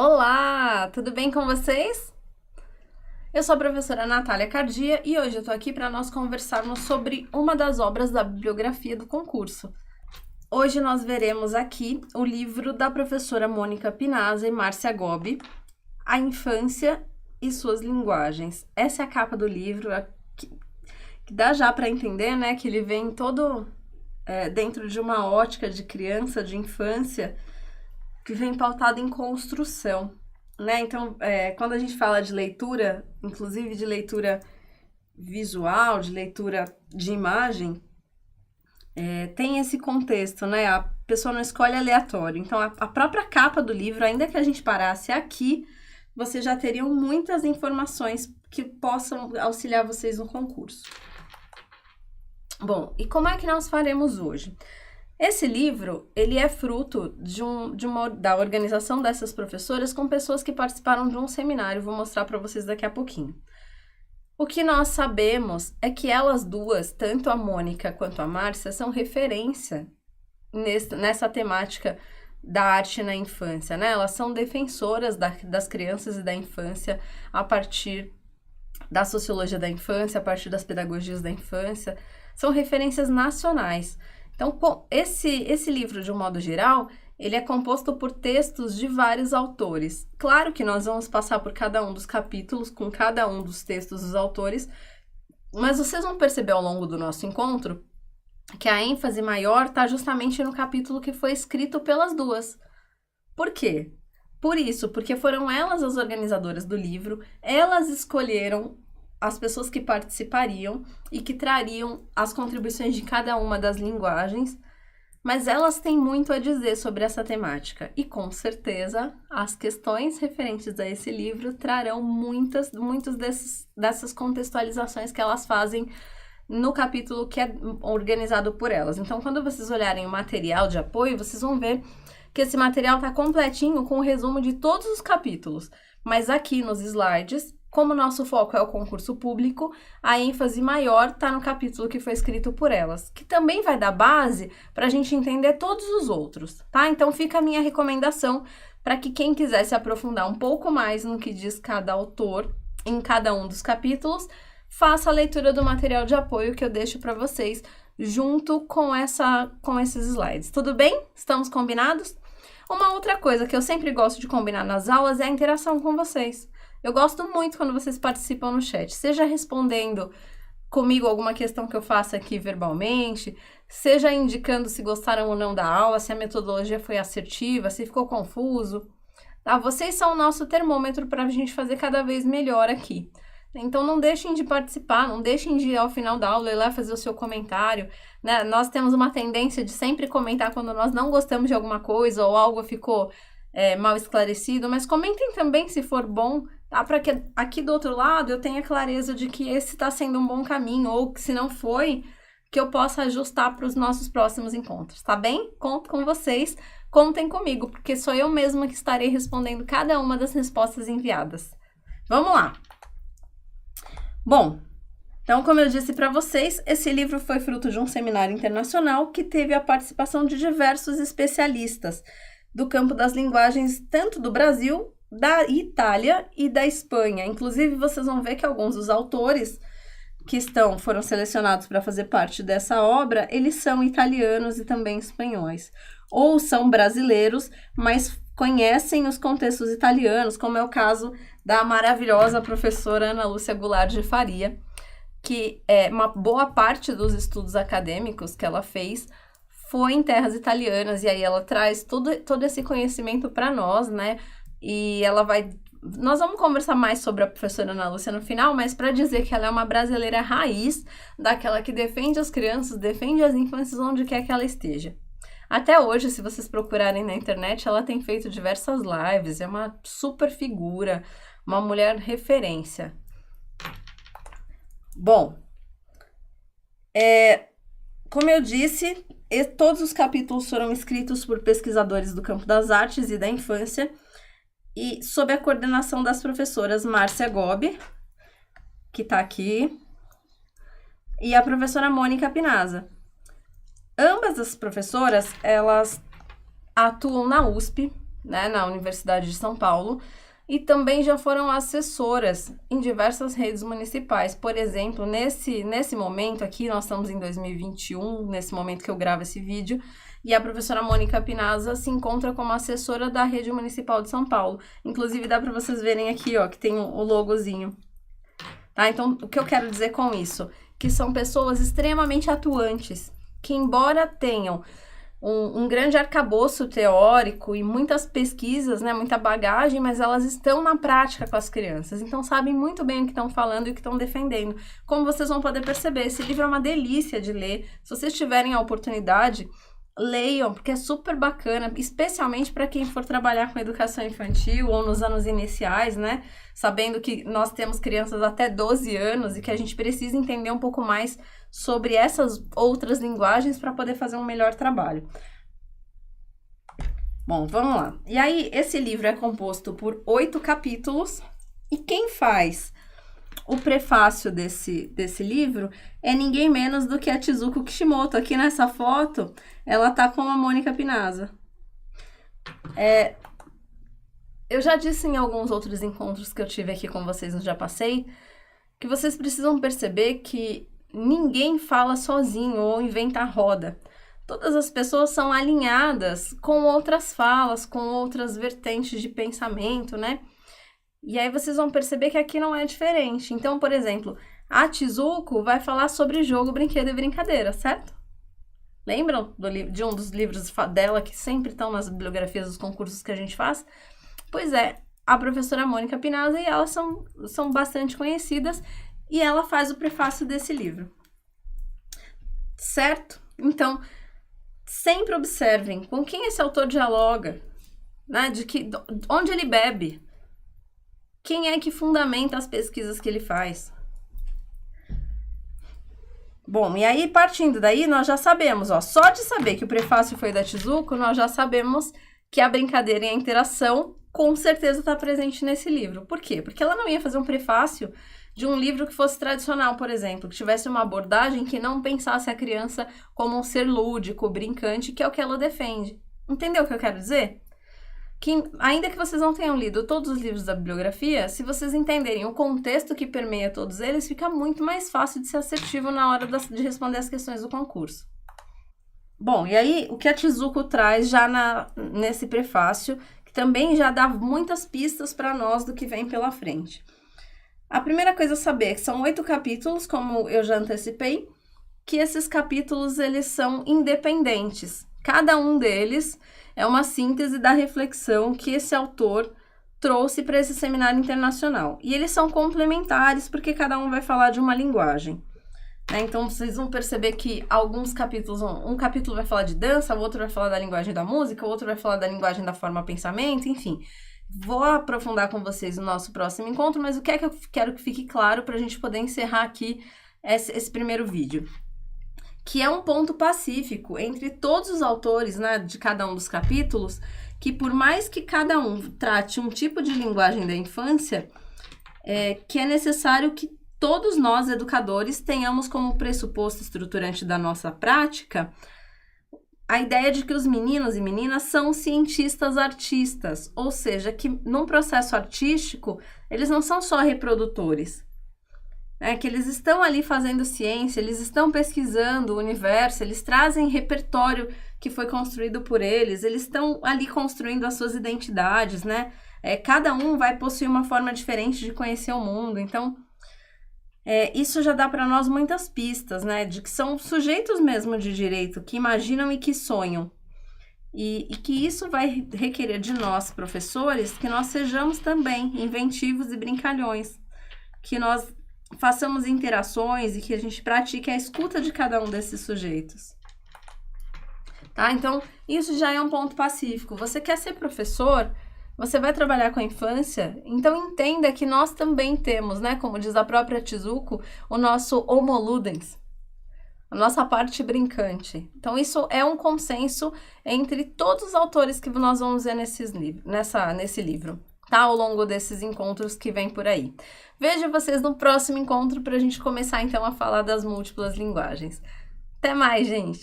Olá, tudo bem com vocês? Eu sou a professora Natália Cardia e hoje eu tô aqui para nós conversarmos sobre uma das obras da bibliografia do concurso. Hoje nós veremos aqui o livro da professora Mônica Pinazza e Márcia Gobi, A Infância e Suas Linguagens. Essa é a capa do livro, que dá já para entender, né, que ele vem todo dentro de uma ótica de criança, de infância, que vem pautado em construção, né? Então, quando a gente fala de leitura, inclusive de leitura visual, de leitura de imagem, tem esse contexto, né? A pessoa não escolhe aleatório. Então, a própria capa do livro, ainda que a gente parasse aqui, você já teriam muitas informações que possam auxiliar vocês no concurso. Bom, e como é que nós faremos hoje? Esse livro, ele é fruto da organização dessas professoras com pessoas que participaram de um seminário, vou mostrar para vocês daqui a pouquinho. O que nós sabemos é que elas duas, tanto a Mônica quanto a Márcia, são referência nessa temática da arte na infância, né? Elas são defensoras das crianças e da infância a partir da sociologia da infância, a partir das pedagogias da infância, são referências nacionais. Então, esse livro, de um modo geral, ele é composto por textos de vários autores. Claro que nós vamos passar por cada um dos capítulos, com cada um dos textos dos autores, mas vocês vão perceber ao longo do nosso encontro que a ênfase maior está justamente no capítulo que foi escrito pelas duas. Por quê? Por isso, porque foram elas as organizadoras do livro, elas escolheram as pessoas que participariam e que trariam as contribuições de cada uma das linguagens, mas elas têm muito a dizer sobre essa temática e, com certeza, as questões referentes a esse livro trarão muitas dessas contextualizações que elas fazem no capítulo que é organizado por elas. Então, quando vocês olharem o material de apoio, vocês vão ver que esse material está completinho com o resumo de todos os capítulos, mas aqui nos slides, como o nosso foco é o concurso público, a ênfase maior está no capítulo que foi escrito por elas, que também vai dar base para a gente entender todos os outros, tá? Então fica a minha recomendação para que quem quiser se aprofundar um pouco mais no que diz cada autor em cada um dos capítulos, faça a leitura do material de apoio que eu deixo para vocês junto com esses slides. Tudo bem? Estamos combinados? Uma outra coisa que eu sempre gosto de combinar nas aulas é a interação com vocês. Eu gosto muito quando vocês participam no chat, seja respondendo comigo alguma questão que eu faça aqui verbalmente, seja indicando se gostaram ou não da aula, se a metodologia foi assertiva, se ficou confuso. Tá? Vocês são o nosso termômetro para a gente fazer cada vez melhor aqui. Então não deixem de participar, não deixem de ir ao final da aula ir lá fazer o seu comentário, né? Nós temos uma tendência de sempre comentar quando nós não gostamos de alguma coisa ou algo ficou mal esclarecido, mas comentem também se for bom, tá? Para que aqui do outro lado eu tenha clareza de que esse está sendo um bom caminho, ou que se não foi, que eu possa ajustar para os nossos próximos encontros, tá bem? Conto com vocês, contem comigo, porque sou eu mesma que estarei respondendo cada uma das respostas enviadas. Vamos lá! Bom, então, como eu disse para vocês, esse livro foi fruto de um seminário internacional que teve a participação de diversos especialistas do campo das linguagens, tanto do Brasil, da Itália e da Espanha. Inclusive, vocês vão ver que alguns dos autores que foram selecionados para fazer parte dessa obra, eles são italianos e também espanhóis. Ou são brasileiros, mas conhecem os contextos italianos, como é o caso da maravilhosa professora Ana Lúcia Goulart de Faria, que uma boa parte dos estudos acadêmicos que ela fez foi em terras italianas, e aí ela traz todo esse conhecimento para nós, né? E nós vamos conversar mais sobre a professora Ana Lúcia no final, mas para dizer que ela é uma brasileira raiz, daquela que defende as crianças, defende as infâncias onde quer que ela esteja. Até hoje, se vocês procurarem na internet, ela tem feito diversas lives, é uma super figura, uma mulher referência. Bom, como eu disse, todos os capítulos foram escritos por pesquisadores do campo das artes e da infância e sob a coordenação das professoras Márcia Gobi, que está aqui, e a professora Mônica Pinazza. Ambas as professoras, elas atuam na USP, né, na Universidade de São Paulo, e também já foram assessoras em diversas redes municipais. Por exemplo, nesse momento aqui, nós estamos em 2021, nesse momento que eu gravo esse vídeo, e a professora Mônica Pinazza se encontra como assessora da Rede Municipal de São Paulo. Inclusive, dá para vocês verem aqui, ó, que tem o logozinho. Tá? Então, o que eu quero dizer com isso? Que são pessoas extremamente atuantes, que embora tenham um grande arcabouço teórico e muitas pesquisas, né, muita bagagem, mas elas estão na prática com as crianças, então sabem muito bem o que estão falando e o que estão defendendo. Como vocês vão poder perceber, esse livro é uma delícia de ler. Se vocês tiverem a oportunidade, leiam, porque é super bacana, especialmente para quem for trabalhar com educação infantil ou nos anos iniciais, né? Sabendo que nós temos crianças até 12 anos e que a gente precisa entender um pouco mais sobre essas outras linguagens para poder fazer um melhor trabalho. Bom, vamos lá. E aí, esse livro é composto por 8 capítulos e quem faz o prefácio desse livro é ninguém menos do que a Chizuko Kishimoto. Aqui nessa foto, ela tá com a Mônica Pinazza. Eu já disse em alguns outros encontros que eu tive aqui com vocês no Já Passei, que vocês precisam perceber que ninguém fala sozinho ou inventa a roda. Todas as pessoas são alinhadas com outras falas, com outras vertentes de pensamento, né? E aí vocês vão perceber que aqui não é diferente. Então, por exemplo, a Chizuko vai falar sobre jogo, brinquedo e brincadeira, certo? Lembram de um dos livros dela que sempre estão nas bibliografias dos concursos que a gente faz? Pois é, a professora Mônica Pinazza e elas são bastante conhecidas e ela faz o prefácio desse livro. Certo? Então, sempre observem com quem esse autor dialoga, né? Onde ele bebe. Quem é que fundamenta as pesquisas que ele faz? Bom, e aí, partindo daí, nós já sabemos, ó, só de saber que o prefácio foi da Chizuko, nós já sabemos que a brincadeira e a interação com certeza está presente nesse livro. Por quê? Porque ela não ia fazer um prefácio de um livro que fosse tradicional, por exemplo, que tivesse uma abordagem que não pensasse a criança como um ser lúdico, brincante, que é o que ela defende. Entendeu o que eu quero dizer? Que, ainda que vocês não tenham lido todos os livros da bibliografia, se vocês entenderem o contexto que permeia todos eles, fica muito mais fácil de ser assertivo na hora de responder as questões do concurso. Bom, e aí o que a Chizuko traz já nesse prefácio, que também já dá muitas pistas para nós do que vem pela frente. A primeira coisa a saber é que são 8 capítulos, como eu já antecipei, que esses capítulos eles são independentes. Cada um deles é uma síntese da reflexão que esse autor trouxe para esse seminário internacional. E eles são complementares porque cada um vai falar de uma linguagem. Né? Então, vocês vão perceber que alguns capítulos, um capítulo vai falar de dança, o outro vai falar da linguagem da música, o outro vai falar da linguagem da forma-pensamento, enfim. Vou aprofundar com vocês no nosso próximo encontro, mas o que é que eu quero que fique claro para a gente poder encerrar aqui esse primeiro vídeo? Que é um ponto pacífico entre todos os autores, né, de cada um dos capítulos, que por mais que cada um trate um tipo de linguagem da infância, que é necessário que todos nós, educadores, tenhamos como pressuposto estruturante da nossa prática a ideia de que os meninos e meninas são cientistas artistas, ou seja, que num processo artístico, eles não são só reprodutores, que eles estão ali fazendo ciência, eles estão pesquisando o universo, eles trazem repertório que foi construído por eles estão ali construindo as suas identidades, né? Cada um vai possuir uma forma diferente de conhecer o mundo, então isso já dá para nós muitas pistas, né? De que são sujeitos mesmo de direito, que imaginam e que sonham. E que isso vai requerer de nós, professores, que nós sejamos também inventivos e brincalhões, que nós façamos interações e que a gente pratique a escuta de cada um desses sujeitos. Tá? Então, isso já é um ponto pacífico. Você quer ser professor? Você vai trabalhar com a infância? Então, entenda que nós também temos, né, como diz a própria Chizuko, o nosso homo ludens, a nossa parte brincante. Então, isso é um consenso entre todos os autores que nós vamos ver nesse livro, tá? Ao longo desses encontros que vem por aí. Vejo vocês no próximo encontro para a gente começar, então, a falar das múltiplas linguagens. Até mais, gente!